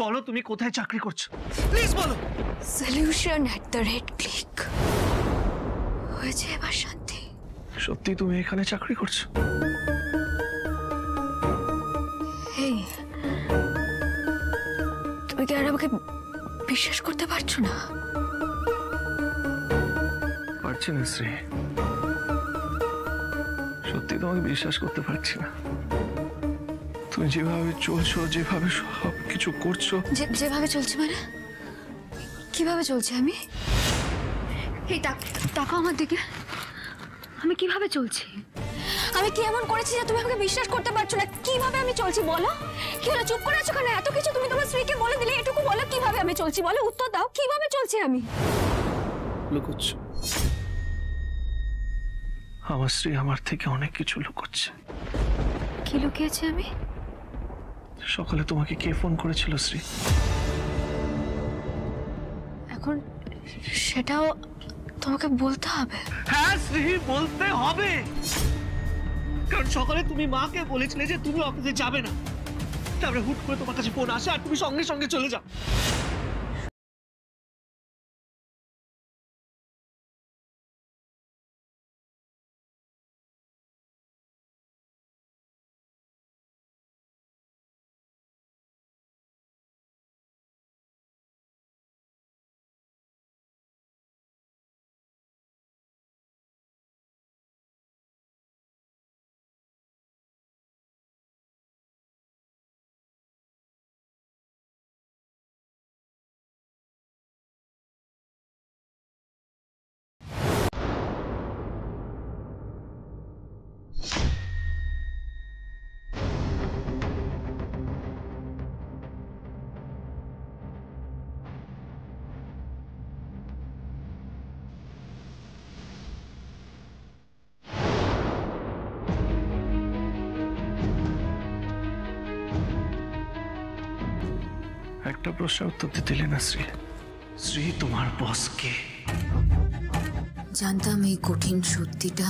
বলো তুমি কোথায় চাকরি করছো, প্লিজ বলো। solution@click হয়েছে এবার শান্তি। সত্যি তুমি এখানে চাকরি করছো? এই তুমি কি আর আমাকে বিশ্বাস করতে পারছো না? পারছি না শ্রী, সত্যি তোমাকে বিশ্বাস করতে পারছি না। তুমি যেভাবে চলছো, যেভাবে সব কিছু করছো। যেভাবে চলছে মানে কিভাবে চলছে? আমি এই তাকাও আমার দিকে, আমি কিভাবে চলছি? আমি কি এমন করেছি যে তুমি আমাকে বিশ্বাস করতে পারছো না? কিভাবে আমি চলছি বলো? কি হলো, চুপ করে আছো কেন? এত কিছু তুমি তোমার স্ত্রীকে বলে দিলে, এটুকু বলো কিভাবে আমি চলছি, বলো, উত্তর দাও, কিভাবে চলছি আমি? লুকোচ্ছ, আমার স্ত্রী আমার থেকে অনেক কিছু লুকোচ্ছে। কি লুকিয়েছি আমি? সকালে তোমাকে কে ফোন করেছিল শ্রী? এখন সেটাও তোমাকে বলতে হবে? হ্যাঁ শ্রী, বলতে হবে, কারণ সকালে তুমি মাকে বলেছিলে যে তুমি অফিসে যাবে না, তারপরে হুট করে তোমার কাছে ফোন আসে আর তুমি সঙ্গে সঙ্গে চলে যাও। একটা প্রশ্নের উত্তর দিলে না শ্রী। শ্রী, তোমার বস কে? জানতাম এই কঠিন সত্যিটা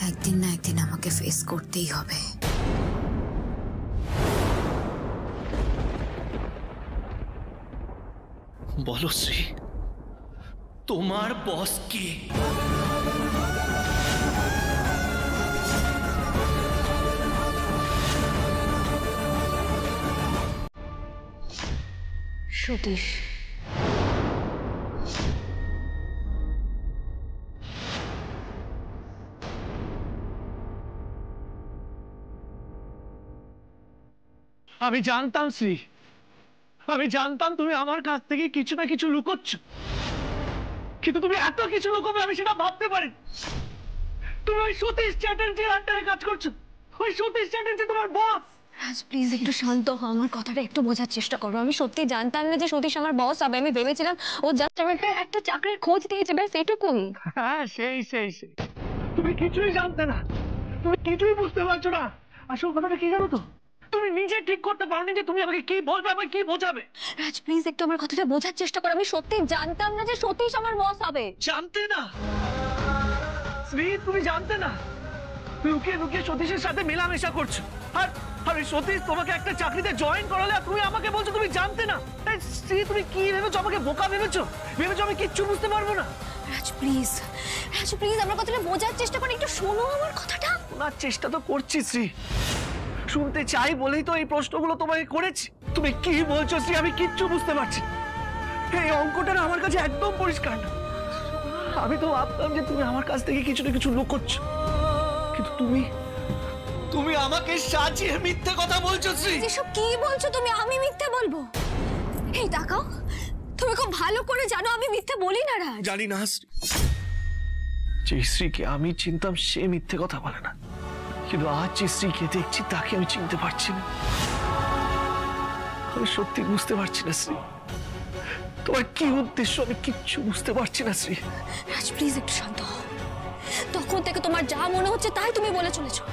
একদিন না একদিন আমাকে ফেস করতেই হবে। বলো শ্রী, তোমার বস কে? সতীশ। আমি জানতাম শ্রী, আমি জানতাম তুমি আমার কাছ থেকে কিছু না কিছু লুকোচ্ছ, কিন্তু তুমি এত কিছু লুকোবে আমি সেটা ভাবতে পারি। তুমি ওই সতীশ চ্যাটার্জির আন্ডারে কাজ করছো, ওই সতীশ চ্যাটার্জি তোমার বস। রাজ প্লিজ একটু শান্ত হও, আমার কথাটা একটু বোঝার চেষ্টা করো। আমি সত্যি জানতাম না যে সতীশ আমার বস হবে। আমি ভেবেছিলাম ও জাস্ট আমাকে একটা চাকরির খোঁজ দিয়েছে, ব্যাস এটুকুই। হ্যাঁ সেই সেই সেই, তুমি কিছুই জানতে না, তুমি কিছুই বুঝতে পারছো না। আসল কথাটা কি জানো তো, তুমি নিজে ঠিক করতে পারোনি যে তুমি আমাকে কি বলবে বা কি বোঝাবে। রাজ প্লিজ একটু আমার কথাটা বোঝার চেষ্টা করো। আমি সত্যি জানতাম না যে সতীশ আমার বস হবে। জানতে না শ্রী, তুমি জানতে না, লুকিয়ে লুকিয়ে সতীশের সাথে মেলামেশা করছো। আর আর ওই সতীশ তোমাকে একটা চাকরিতে জয়েন করালে আর তুমি আমাকে বলছো তুমি জানতে না। শ্রী, তুমি কি ভেবেছো, আমাকে বোকা ভেবেছো? ভেবেছো আমি কিচ্ছু বুঝতে পারবো না? রাজ প্লিজ, রাজ প্লিজ আমার কথাটা বোঝার চেষ্টা করো, একটু শোনো আমার কথাটা। শোনার চেষ্টা তো করছি শ্রী, শুনতে চাই বলেই তো এই প্রশ্নগুলো তোমাকে করেছি। তুমি কি বলছো শ্রী, আমি কিচ্ছু বুঝতে পারছি। এই অঙ্কটা না আমার কাছে একদম পরিষ্কার না। আমি তো ভাবতাম যে তুমি আমার কাছ থেকে কিছু না কিছু লুকোচ্ছ, কিন্তু তুমি তুমি আমাকে সাজিয়ে মিথ্যে কথা বলছো শ্রী। এসব কি বলছো তুমি? আমি মিথ্যে বলবো? এই তাকাও, তুমি খুব ভালো করে জানো আমি মিথ্যে বলি না রাজ। জানি না শ্রী, যে স্ত্রীকে আমি চিনতাম সে মিথ্যে কথা বলে না, কিন্তু আজ যে স্ত্রীকে দেখছি তাকে আমি চিনতে পারছি না। আমি সত্যি বুঝতে পারছি না শ্রী, তোমার কি উদ্দেশ্য আমি কিচ্ছু বুঝতে পারছি না শ্রী। রাজ প্লিজ একটু শান্ত হও। তখন থেকে তোমার যা মনে হচ্ছে তাই তুমি বলে চলেছো।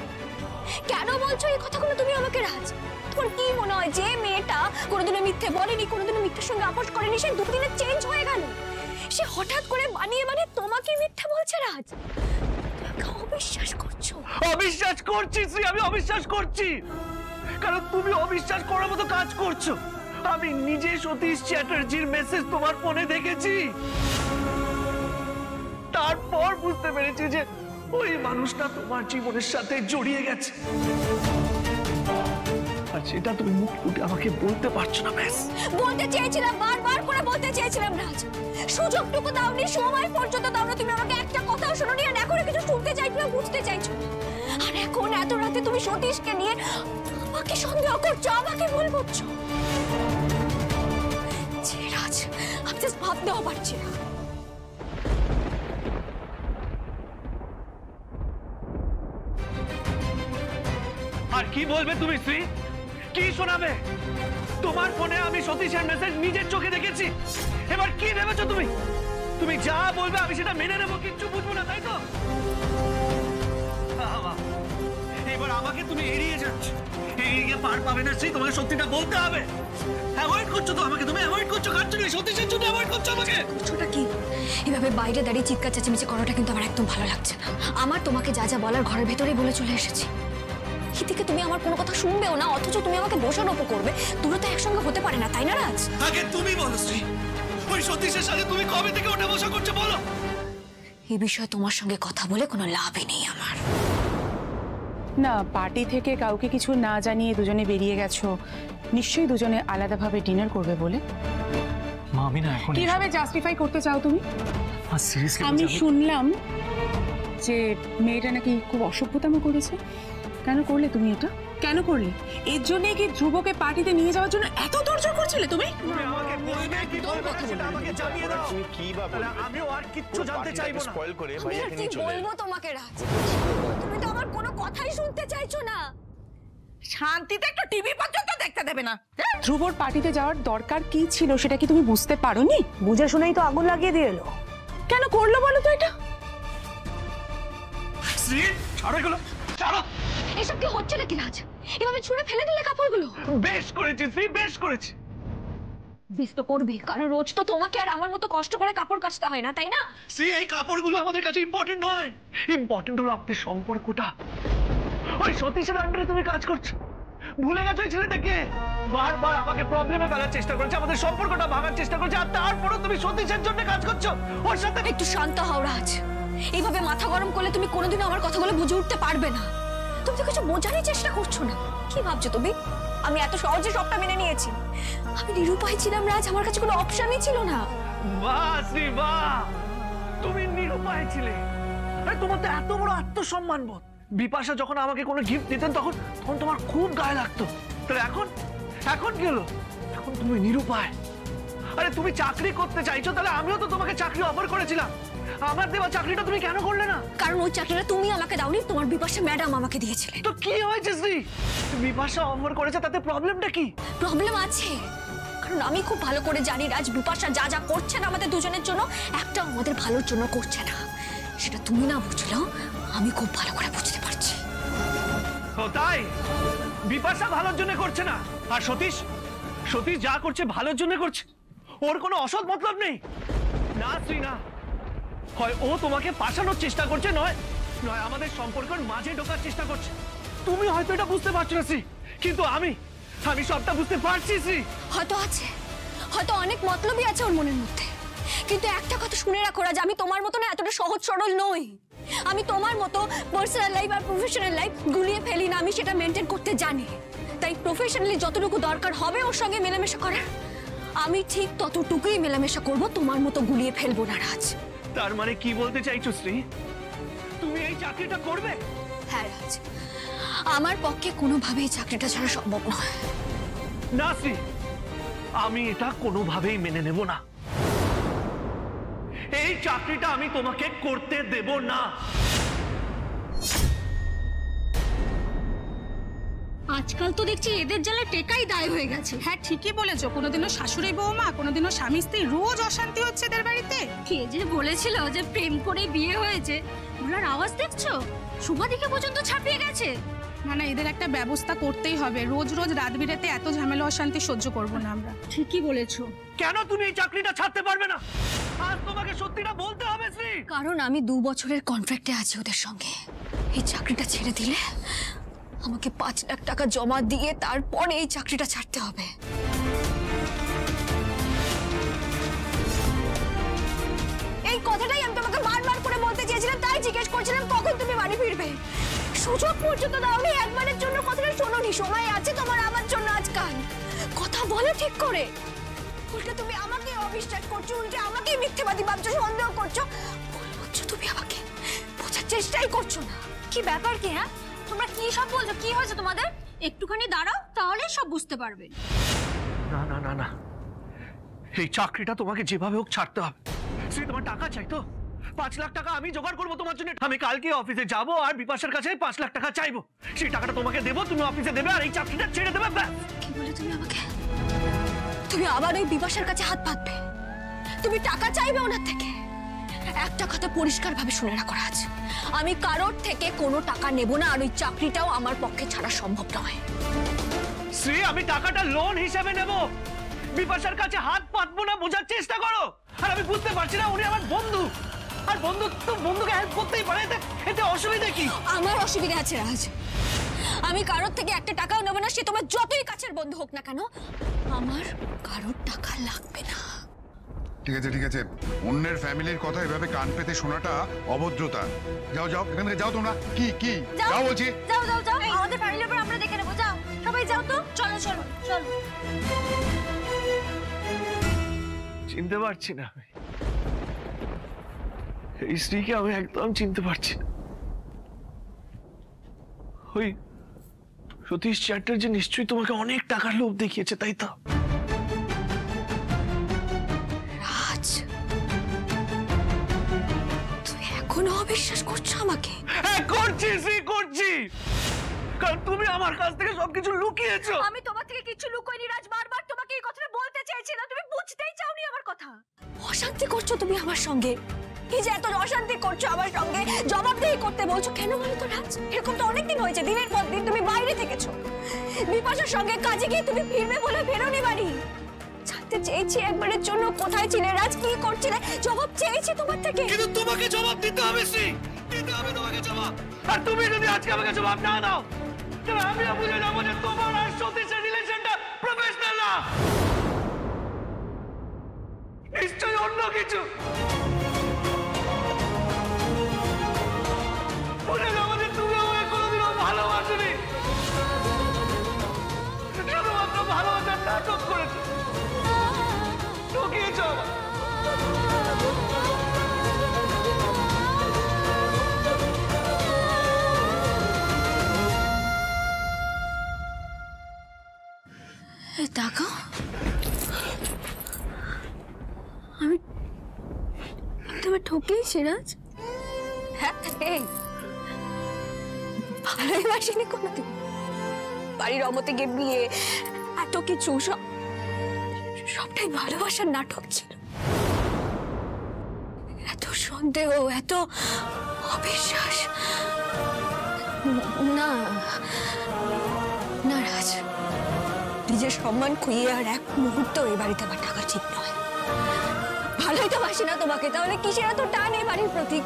কেন বলছো এই কথাগুলো তুমি আমাকে রাজ? তোমার কি মনে হয় যে মেয়েটা কোনোদিনও মিথ্যে বলেনি, কোনোদিনও মিথ্যের সঙ্গে আপোষ করেনি, সে দুদিনে চেঞ্জ হয়ে গেল? সে হঠাৎ করে বানিয়ে বানিয়ে তোমাকে মিথ্যে বলছে রাজ? অবিশ্বাস করছো? অবিশ্বাস করছি শ্রী, আমি অবিশ্বাস করছি, কারণ তুমি অবিশ্বাস করার মতো কাজ করছো। আমি নিজে সতীশ চ্যাটার্জির মেসেজ তোমার ফোনে দেখেছি, তারপর বুঝতে পেরেছি যে ওই মানুষটা তোমার জীবনের সাথে জড়িয়ে গেছে, আর সেটা তুমি মুখ ফুটে আমাকে বলতে পারছো না। ব্যাস বলতে চেয়েছিলাম, বারবার করে বলতে চেয়েছিলাম রাজ, সুযোগটুকু দাওনি, সময় পর্যন্ত দাওনি, তুমি আমাকে একটা কথাও শোনোনি, আর এখন কিছু শুনতে চাইছো না, বুঝতে চাইছো না। আর এখন এত রাতে তুমি সতীশকে নিয়ে আমাকে সন্দেহ করছো, আমাকে ভুল করছো। ছি রাজ, আমি জাস্ট ভাবতেও পারছি না। আর কি বলবে তুমি শ্রী? কি শোনাবে? তোমার ফোনে আমি সতীশের মেসেজ নিজের চোখে দেখেছি। এবার কি ভেবেছো তুমি? তুমি যা বলবে আমি সেটা মেনে নেবো, কিচ্ছু বুঝবো না, তাই তো? এবার আমাকে তুমি এড়িয়ে যাচ্ছ, এড়িয়ে পার পাবে না শ্রী, তোমাকে সত্যিটা বলতে হবে। অ্যাভয়েড করছো তো আমাকে, তুমি অ্যাভয়েড করছো কার জন্য? সতীশের জন্য অ্যাভয়েড করছো আমাকে। করছোটা কি? এভাবে বাইরে দাঁড়িয়ে চিৎকার চেঁচামেচি করাটা কিন্তু আমার একদম ভালো লাগছে না। আমার তোমাকে যা যা বলার ঘরের ভেতরেই বলে চলে এসেছি। এদিকে তুমি আমার কোনো কথা শুনবেও না, অথচ তুমি আমাকে দোষারোপ করবে। দুটো তো একসঙ্গে হতে পারে না, তাই না রাজ? আগে তুমি বলো শ্রী, ওই সতীশের সাথে তুমি কবে থেকে ওঠা বসা করছো বলো? এই বিষয়ে তোমার সঙ্গে কথা বলে কোনো লাভই নেই আমার। না, পার্টি থেকে কাউকে কিছু না জানিয়ে দুজনে বেরিয়ে গেছো, নিশ্চয়ই দুজনে আলাদাভাবে ডিনার করবে বলে। মা আমি না এখন কিভাবে জাস্টিফাই করতে চাও তুমি? সিরিয়াসলি আমি শুনলাম যে মেয়েটা নাকি খুব অসভ্যতাম করেছে। কেন করলে তুমি এটা? কেন করলে? এর জন্য কি ধ্রুবকে পার্টিতে নিয়ে যাওয়ার জন্য এত তোড়জোড় করছিলে তুমি? আমাকে বলবে কি বলবে না সেটা আমাকে জানিয়ে দাও। তুমি কি বা বলবে? আমিও আর কিচ্ছু জানতে চাইবো না। স্পয়েল করে আমি আর ভাইয়াকে কি নিয়ে চলে বলবো তোমাকে রাজ? তুমি তো আমার কোনো কথাই শুনতে চাইছো না। শান্তিতে একটু টিভি পর্যন্ত দেখতে দেবে না। ধ্রুবর পার্টিতে যাওয়ার দরকার কি ছিল সেটা কি তুমি বুঝতে পারোনি? বুঝে শুনেই তো আগুন লাগিয়ে দিয়ে এলো। কেন করলো বলো তো এটা? শ্রী ছাড়ো এগুলো, ছাড়ো। এসব কি হচ্ছে নাকি রাজ? এভাবে ছুঁড়ে ফেলে দিলে কাপড়গুলো। বেশ করেছি শ্রী, বেশ করেছি। বেশ তো করবে, কারণ রোজ তো তোমাকে আর আমার মতো কষ্ট করে কাপড় কাচতে হয় না, তাই না? শ্রী এই কাপড়গুলো আমাদের কাছে ইম্পর্টেন্ট নয়, ইম্পর্টেন্ট হলো আপনার সম্পর্কটা। ওই সতীশের আন্ডারে তুমি কাজ করছো, ভুলে গেছো এই ছেলেটাকে? বারবার আমাকে প্রবলেমে ফেলার চেষ্টা করছে, আমাদের সম্পর্কটা ভাঙার চেষ্টা করছে, আর তারপরেও তুমি সতীশের জন্য কাজ করছো ওর সাথে। একটু শান্ত হও রাজ, এইভাবে মাথা গরম করলে তুমি কোনোদিনও আমার কথাগুলো বুঝে উঠতে পারবে না। তুমি তো কিছু বোঝারই চেষ্টা করছো না। কি ভাবছো তুমি আমি এত সহজে সবটা মেনে নিয়েছি? আমি নিরুপায় ছিলাম রাজ, আমার কাছে কোনো অপশনই ছিল না। বাহ শ্রী বাহ, তুমি নিরুপায় ছিলে। আরে তোমার তো এত বড় আত্মসম্মান বোধ। বিপাশা যখন আমাকে কোনো গিফট দিতেন তখন তখন তোমার খুব গায়ে লাগতো, তাহলে এখন এখন কি হলো? এখন তুমি নিরুপায়। আরে তুমি চাকরি করতে চাইছো, তাহলে আমিও তো তোমাকে চাকরি অফার করেছিলাম। আমার দেওয়া চাকরিটা তুমি কেন করলে না? কারণ ওই চাকরিটা তুমি আমাকে দাওনি, তোমার বিপাশা ম্যাডাম আমাকে দিয়েছিলেন। তো কি হয়েছে শ্রী? বিপাশা অফার করেছে, তাতে প্রবলেমটা কি? প্রবলেম আছে, কারণ আমি খুব ভালো করে জানি রাজ, বিপাশা যা যা করছে না আমাদের দুজনের জন্য, একটা আমাদের ভালোর জন্য করছে না। সেটা তুমি না বুঝলেও আমি খুব ভালো করে বুঝতে পারছি। ও তাই? বিপাশা ভালোর জন্য করছে না, আর সতীশ সতীশ যা করছে ভালোর জন্য করছে, ওর কোনো অসৎ মতলব নেই। না শ্রী না, হয় ও তোমাকে ফাঁসানোর চেষ্টা করছে, নয় নয় আমাদের সম্পর্কের মাঝে ঢোকার চেষ্টা করছে। তুমি হয়তো এটা বুঝতে পারছো না শ্রী, কিন্তু আমি সবটা বুঝতে পারছি শ্রী। হয়তো আছে, হয়তো অনেক মতলবই আছে ওর মনের মধ্যে, কিন্তু একটা কথা শুনে রাখো রাজ, আমি তোমার মতো না এতটা সহজ সরল নই। আমি তোমার মতো পার্সোনাল লাইফ আর প্রফেশনাল লাইফ গুলিয়ে ফেলি না, আমি সেটা মেনটেন করতে জানি। তাই প্রফেশনালি যতটুকু দরকার হবে ওর সঙ্গে মেলামেশা করার, আমি ঠিক ততটুকুই মেলামেশা করব, তোমার মতো গুলিয়ে ফেলবো না রাজ। তার মানে কি বলতে চাইছো শ্রী? তুমি এই চাকরিটা করবে? হ্যাঁ রাজ, আমার পক্ষে কোনোভাবেই চাকরিটা ছাড়া সম্ভব নয়। না শ্রী, আমি এটা কোনোভাবেই মেনে নেব না। এই চাকরিটা আমি তোমাকে করতে দেব না। আজকাল তো দেখছি এদের জ্বালা টেকাই দায় হয়ে গেছে। হ্যাঁ ঠিকই বলেছো, কোনোদিনও শাশুড়ি বৌমা, কোনোদিনও স্বামী স্ত্রী, রোজ অশান্তি হচ্ছে এদের বাড়িতে। কে যে বলেছিল যে প্রেম করে বিয়ে হয়েছে, ওনার আওয়াজ দেখছো? শুভাদিকে পর্যন্ত ছাপিয়ে গেছে। না না, এদের একটা ব্যবস্থা করতেই হবে। রোজ রোজ রাত বিরাতে এত ঝামেলা অশান্তি সহ্য করবো না আমরা। ঠিকই বলেছো। কেন তুমি এই চাকরিটা ছাড়তে পারবে না? আর তোমাকে সত্যিটা বলতে হবে শ্রী। কারণ আমি 2 বছরের কন্ট্রাক্টে আছি ওদের সঙ্গে। এই চাকরিটা ছেড়ে দিলে আমাকে 5 লাখ টাকা জমা দিয়ে তারপরে এই চাকরিটা ছাড়তে হবে। এই কথাটাই আমি তোমাকে বারবার করে বলতে চেয়েছিলাম, তাই জিজ্ঞেস করছিলাম কখন তুমি বাড়ি ফিরবে। সুযোগ পর্যন্ত দাওনি, একবারের জন্য কথাটা শোনোনি। সময় আছে তোমার আমার জন্য আজকাল, কথা বলো ঠিক করে। উল্টে তুমি আমাকে অবিশ্বাস করছো, উল্টে আমাকে মিথ্যেবাদী ভাবছো, সন্দেহ করছো। বলছো তুমি আমাকে বোঝার চেষ্টাই করছো না। কি ব্যাপার কি? হ্যাঁ, তোমরা কি সব বলছো? কি হয়েছে তোমাদের? একটুখানি দাঁড়াও, তাহলেই সব বুঝতে পারবে। না না না না, এই চাকরিটা তোমাকে যেভাবে হোক ছাড়তে হবে। শ্রী, তোমার টাকা চাই তো? 5 লাখ টাকা আমি জোগাড় করবো তোমার জন্য। আমি কালকে অফিসে যাব আর বিপাশার কাছে 5 লাখ টাকা চাইবো। সেই টাকাটা তোমাকে দেবো, তুমি অফিসে দেবে আর এই চাকরিটা ছেড়ে দেবে, ব্যাস। কি বলে তুমি আমাকে? তুমি আবার ওই বিপাশার কাছে হাত পাতবে? তুমি টাকা চাইবে ওনার থেকে? একটা কথা পরিষ্কার ভাবে শুনে রাখো রাজ, আমি কারোর থেকে কোনো টাকা নেব না, আর ওই চাকরিটাও আমার পক্ষে ছাড়া সম্ভব নয়। শ্রী, আমি টাকাটা লোন হিসেবে নেব, বিপাশার কাছে হাত পাতবো না, বোঝার চেষ্টা করো। আর আমি বুঝতে পারছি না, উনি আমার বন্ধু, আর বন্ধু তো বন্ধুকে হেল্প করতেই পারে, এতে অসুবিধা কি? আমার অসুবিধা আছে রাজ, আমি কারোর থেকে একটা টাকাও নেব না, সে তোমার যতই কাছের বন্ধু হোক না কেন। আমার কারোর টাকা লাগবে না। ঠিক আছে ঠিক আছে, অন্যের ফ্যামিলির কথা এভাবে কান পেতে শোনাটা অভদ্রতা। যাও যাও, এখান থেকে যাও তোমরা। কি কি যাও বলছি। যাও যাও যাও, আমাদের ফ্যামিলির ব্যাপার আমরা দেখে নেবো। যাও সবাই যাও তো, চলো চলো চলো। চিনতে পারছি না আমি এই স্ত্রীকে, আমি একদম চিনতে পারছি না। ওই সতীশ চ্যাটার্জি নিশ্চয়ই তোমাকে অনেক টাকার লোভ দেখিয়েছে, তাই তো? রাজ, তুমি এখনো অবিশ্বাস করছো আমাকে? হ্যাঁ করছি শ্রী, করছি, কারণ তুমি আমার কাছ থেকে সবকিছু লুকিয়েছো। আমি তোমার থেকে কিছু লুকোইনি রাজ, বারবার তোমাকে এই কথাটা বলতে চাইছি না, তুমি বুঝতেই চাওনি আমার কথা। অশান্তি করছো তুমি আমার সঙ্গে, এই যে এত অশান্তি করছো আমার সঙ্গে, জবাবদিহি করতে বলছো কেন বলো তো রাজ? এরকম তো অনেকদিন হয়েছে, দিনের পর দিন তুমি বাইরে থেকেছো। বিপাশার সঙ্গে কাজে গিয়ে তুমি ফিরবে বলে বেরোনি বাড়ি। জানতে চেয়েছি একবারের জন্য কোথায় ছিলে রাজ, কি করছিলে, জবাব চেয়েছি তোমার থেকে। কিন্তু তোমাকে জবাব দিতে হবে শ্রী, দিতে হবে তোমাকে জবাব। আর তুমি যদি আজকে আমাকে জবাব না দাও, তবে আমিও বুঝে যাবো যে তোমার আর সতীশের রিলেশনটা প্রফেশনাল না, নিশ্চয়ই অন্য কিছু। বুঝে যাবো যে তুমি আমাকে কোনোদিনও ভালোবাসোনি, শুধুমাত্র ভালোবাসার নাটক করেছো, ঠকিয়েছো আমাকে। দেখো, আমি তোমার ঠকিয়েছি রাজ। হ্যাঁ, ভালোই বাসিনি কোনোদিন। বাড়ির অমতে গিয়ে বিয়ে, এত কিছু, সবটাই ভালোবাসার নাটক ছিল। এত সন্দেহ, এত অবিশ্বাস, না না রাজ, নিজের সম্মান খুইয়ে আর এক মুহূর্ত এই বাড়িতে আমার টাকা ঠিক নয়। ভালোই তো বাসি না তোমাকে, তাহলে কিসের এত টান এই বাড়ির প্রতি?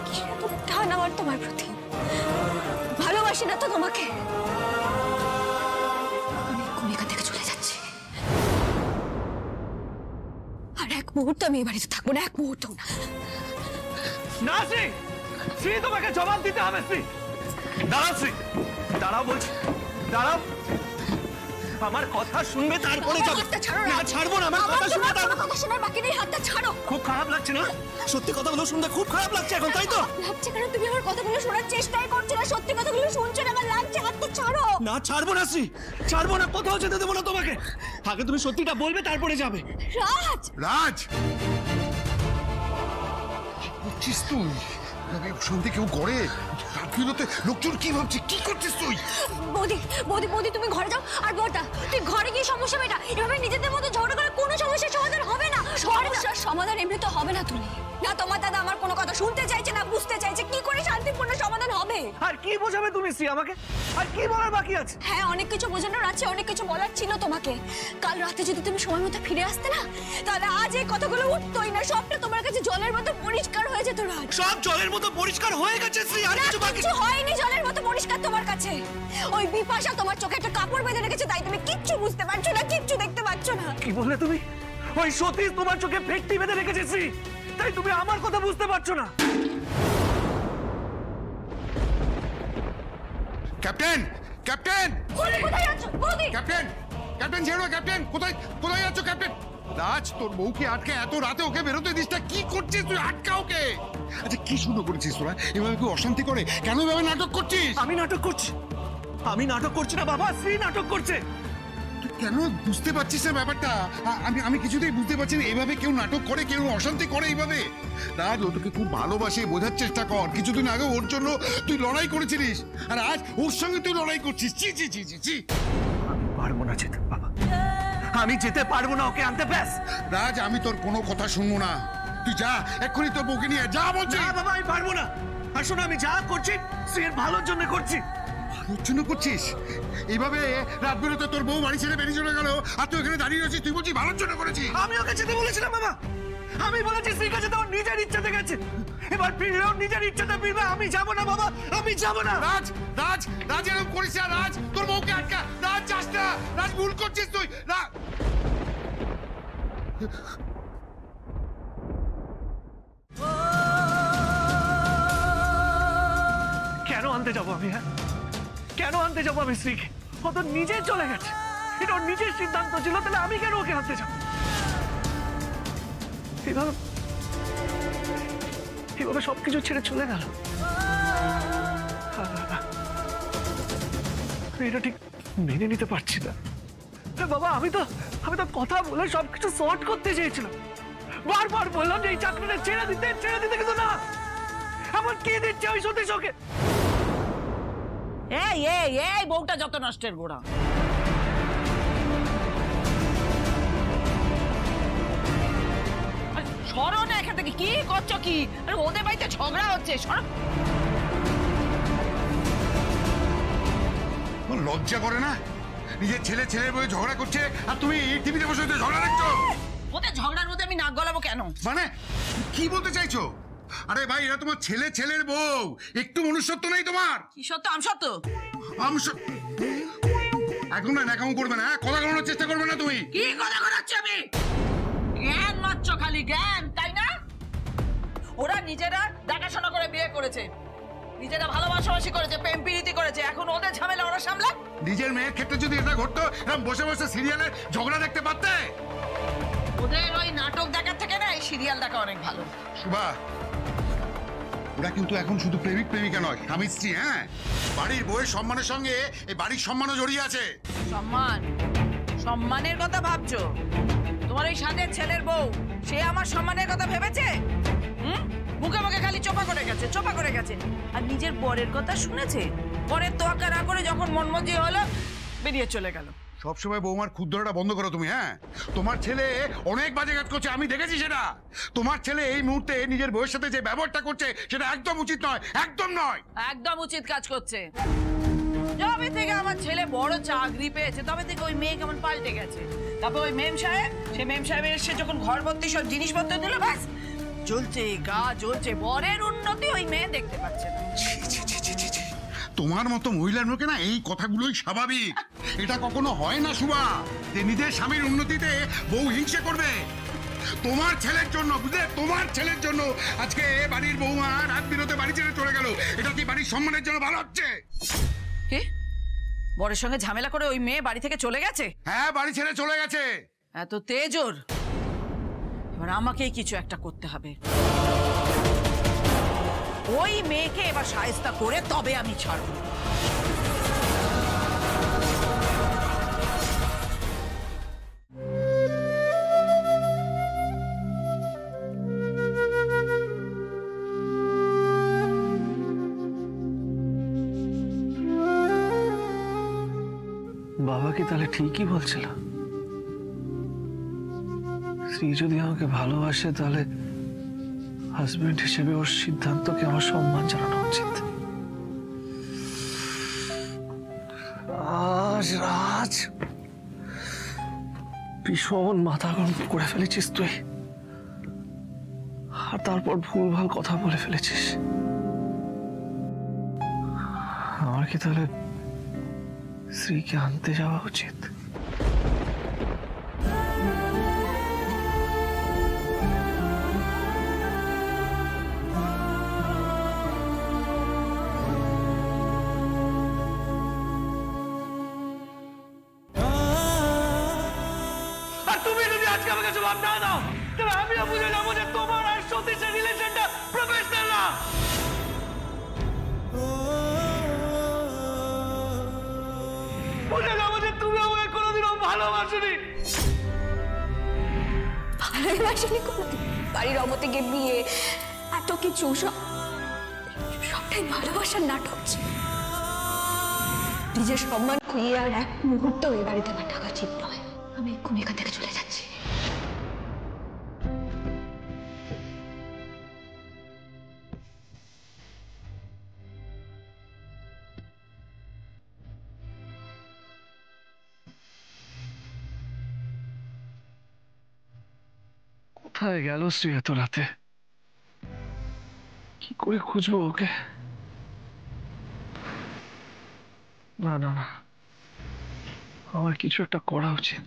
কিসের এত টান আমার তোমার প্রতি? ভালোবাসি না তো তোমাকে। আমি এখন এখান থেকে চলে যাচ্ছি, আর এক মুহূর্ত আমি এই বাড়িতে থাকবো না, এক মুহূর্ত না। না শ্রী, শ্রী তোমাকে জবাব দিতে হবে শ্রী। দাঁড়াও শ্রী, দাঁড়াও বলছি, দাঁড়াও। আমার কথা শুনবে তারপরে যাবে। না ছাড়বো না, আমার কথা শুনবে তারপরে। কথা শোনার বাকি নেই, হাতটা ছাড়ো। খুব খারাপ লাগছে না? সত্যি কথাগুলো শুনতে খুব খারাপ লাগছে এখন, তাই তো? লাগছে কেন? তুমি আমার কথাগুলো শোনার চেষ্টাই করছো না, সত্যি কথাগুলো শুনছো না, আমার লাগছে। হাতটা ছাড়ো। না ছাড়বো না শ্রী, ছাড়বো না, কোথাও যেতে দেবো না তোমাকে। আগে তুমি সত্যিটা বলবে, তারপরে যাবে। রাজ, রাজ, কি করছিস তুই? সন্ধে কেউ করে রাতগুলোতে লোকজন কি ভাবছে, কি করছিস তুই? বৌদি বৌদি বৌদি, তুমি ঘরে যাও। আর বড়দা, তুই ঘরে গিয়ে সমস্যা মেটা। এভাবে নিজেদের মধ্যে ঝগড়া করে কোনো সমস্যার সমাধান হবে না। সমস্যার সমাধান এমনি তো হবে না তুলি। না তোমার দাদা আমার কোনো কথা শুনতে চাইছে না, বুঝতে চাইছে। কি করে শান্তিপূর্ণ সমাধান হবে? বোঝাবে? আর কি বোঝাবে তুমি শ্রী আমাকে? আর কি বলার বাকি আছে? হ্যাঁ, অনেক কিছু বোঝানোর আছে, অনেক কিছু বলার ছিল তোমাকে। কাল রাতে যদি তুমি সময় মতো ফিরে আসতে না, তাহলে আজ এই কথাগুলো উঠতোই না। সবটা তোমার কাছে জলের মতো পরিষ্কার হয়ে যেত রাজ। সব জলের মতো পরিষ্কার হয়ে গেছে শ্রী, আর কিছু বাকি কিছু হয়নি জলের মতো পরিষ্কার তোমার কাছে। ওই বিপাশা তোমার চোখে একটা কাপড় বেঁধে রেখেছে, তাই তুমি কিচ্ছু বুঝতে পারছো না, কিচ্ছু দেখতে পাচ্ছ না। কি বললে তুমি? ওই সতীশ তোমার চোখে ফেটটি বেঁধে রেখেছে শ্রী, তাই তুমি আমার কথা বুঝতে পারছো না? ক্যাপ্টেন, ক্যাপ্টেন, কোথায় যাচ্ছ বৌদি? ক্যাপ্টেন, ক্যাপ্টেন ছেড়ো, ক্যাপ্টেন, কোথায় কোথায় যাচ্ছ ক্যাপ্টেন? রাজ, তোর বউকে আটকে এত রাতে ওকে বেরোতে দিস না, কি করছিস তুই? আটকা ওকে। আচ্ছা, কি শুরু করেছিস তোরা? এভাবে কি অশান্তি করে? কেন এভাবে নাটক করছিস? আমি নাটক করছি? আমি নাটক করছি না বাবা, শ্রী নাটক করছে। তুই কেন বুঝতে পারছিস না ব্যাপারটা? আমি কিছুতেই বুঝতে পারছি না, এইভাবে কেউ নাটক করে, কেউ অশান্তি করে এইভাবে। রাজ, ও তোকে খুব ভালোবাসে, বোঝার চেষ্টা কর। কিছুদিন আগে ওর জন্য তুই লড়াই করেছিলিস, আর আজ ওর সঙ্গে তুই লড়াই করছিস। ছি ছি ছি ছি ছি। আমি পারবো না যেতে বাবা, আমি যেতে পারবো না ওকে আনতে। ব্যাস রাজ, আমি তোর কোনো কথা শুনবো না। তুই যা, এক্ষুনি তোর বউকে নিয়ে যা বলছি। না বাবা, আমি পারবো না। আর শোনো, আমি যা করছি শ্রীর ভালোর জন্য করছি। ভালোর জন্য করছিস? এইভাবে রাত বেরোতে তোর বউ বাড়ি ছেড়ে বেরিয়ে চলে গেল, আর তুই এখানে দাঁড়িয়ে রয়েছিস, তুই বলছিস ভালোর জন্য করেছিস? আমি ওকে যেতে বলেছিলাম বাবা, আমি বলেছি শ্রীর কাছে তো ওর নিজের ইচ্ছাতে গেছে, এবার ফিরলেও নিজের ইচ্ছাতে ফিরবে। আমি যাবো না বাবা, আমি যাবো না। রাজ, রাজ, রাজ, এরকম করিস না রাজ, তোর বউকে আটকা। রাজ, যাস না রাজ, ভুল করছিস তুই। কেন আনতে যাবো আমি? হ্যাঁ, কেন আনতে যাবো আমি শ্রীকে? ও তো নিজে চলে গেছে, এটা ওর নিজের সিদ্ধান্ত ছিল, তাহলে আমি কেন ওকে আনতে যাবো? এভাবে এভাবে সবকিছু ছেড়ে চলে গেল। আমি এটা ঠিক মেনে নিতে পারছি না। বাবা, আমি তো কথা বলে সবকিছু সর্ট করতে চেয়েছিলাম। বারবার বললাম যে এই চাকরিটা ছেড়ে দিতে কিন্তু না। আমার কে দিচ্ছে ওই সতীশ ওকে? এই এই এই বউটা যত নষ্টের গোড়া। সরো না এখান থেকে। কি করছো কি? আরে ওদের বাড়িতে ঝগড়া হচ্ছে, সরো। লজ্জা করে না? নিজের ছেলের বউ ঝগড়া করছে, আর তুমি টিভিতে বসে ঝগড়া দেখছো। ওদের ঝগড়ার মধ্যে আমি নাক গলাবো কেন? মানে কি বলতে চাইছো? আরে ভাই, এরা তোমার ছেলের বউ, একটু মনুষ্যত্ব নেই তোমার? কি সত্য? আম সত্য। এখন না ন্যাকামো করবে না, কথা বলার চেষ্টা করবে না তুমি। কি কথা করাচ্ছি আমি? জ্ঞান মারছ খালি, জ্ঞান, তাই না? ওরা নিজেরা দেখাশোনা করে বিয়ে করেছে, নিজেরা ভালোবাসাবাসি করেছে, প্রেম প্রীতি করেছে, এখন ওদের ঝামেলা ওরা সামলা। নিজের মেয়ের ক্ষেত্রে যদি এটা ঘটতো, এরকম বসে বসে সিরিয়ালে ঝগড়া দেখতে পারতে। ওদের ওই নাটক দেখার থেকে না এই সিরিয়াল দেখা অনেক ভালো। শুভা, ওরা কিন্তু এখন শুধু প্রেমিক প্রেমিকা নয়, স্বামী স্ত্রী। হ্যাঁ, বাড়ির বউয়ের সম্মানের সঙ্গে এই বাড়ির সম্মানও জড়িয়ে আছে। সম্মান? সম্মানের কথা ভাবছো? তোমার ওই সাদের ছেলের বউ, সে আমার সম্মানের কথা ভেবেছে? মুখে মুখে খালি চোপা করে গেছে। আর নিজের বরের কথা শুনেছে? বরের তোয়াক্কা না করে যখন মনমর্জি হলো, বেরিয়ে চলে গেল। সবসময় বৌমার ক্ষুদ্রটা বন্ধ করো তুমি। হ্যাঁ, তোমার ছেলে অনেক বাজে কাজ করছে, আমি দেখেছি সেটা। তোমার ছেলে এই মুহূর্তে নিজের বউয়ের সাথে যে ব্যবহারটা করছে, সেটা একদম উচিত নয়, একদম নয়। একদম উচিত কাজ করছে। যবে থেকে আমার ছেলে বড় চাকরি পেয়েছে, তবে থেকে ওই মেয়ে কেমন পাল্টে গেছে। তারপর ওই মেম সাহেব, সে মেম সাহেবের এসে যখন ঘর ভর্তি সব জিনিসপত্র দিল, ব্যাস জ্বলছে, গা জ্বলছে। বরের উন্নতি ওই মেয়ে দেখতে পাচ্ছে না। তোমার মতো মহিলার মুখে না এই কথাগুলোই স্বাভাবিক। এটা কখনো হয় না শুভা, যে নিজের স্বামীর উন্নতিতে বউ হিংসে করবে। তোমার ছেলের জন্য, বুঝলে, তোমার ছেলের জন্য আজকে বাড়ির বউমা রাত বিরতে বাড়ি ছেড়ে চলে গেল। এটা কি বাড়ির সম্মানের জন্য ভালো হচ্ছে? কি? বরের সঙ্গে ঝামেলা করে ওই মেয়ে বাড়ি থেকে চলে গেছে? হ্যাঁ, বাড়ি ছেড়ে চলে গেছে। এত তেজ ওর? এবার আমাকেই কিছু একটা করতে হবে। ওই মেয়েকে এবার শায়েস্তা করে তবে আমি ছাড়ব। বাবা কি তাহলে ঠিকই বলছিল? শ্রী যদি আমাকে ভালোবাসে, তাহলে হাজবেন্ড হিসেবে ওর সিদ্ধান্তকে আমার সম্মান জানানো উচিত। আজ ভীষণ মাথা গরম করে ফেলেছিস তুই, আর তারপর ভুলভাল কথা বলে ফেলেছিস। আমার কি তাহলে শ্রীকে আনতে যাওয়া উচিত? আর তুমি যদি আজকে আমাকে জবাব না দাও, তবে আমিও বুঝে যাবো যে তোমার আর সতীশের রিলেশনটা প্রফেশনাল না। বুঝে যাবো যে তুমি আমাকে কোনোদিনও ভালোবাসোনি। ভালোবাসিনি কোনোদিন। বাড়ির অমতে গিয়ে বিয়ে, এত কিছু সবটাই ভালোবাসার নাটক ছিল। নিজের সম্মান খুইয়ে আর এক মুহূর্ত ওই বাড়িতে আমার টাকা চিত নয়। আমি এক্ষুনি এখান থেকে চলে যাচ্ছি। কোথায় গেল শ্রী এত রাতে? কি করে খুঁজবো ওকে? না না না, আমার কিছু একটা করা উচিত।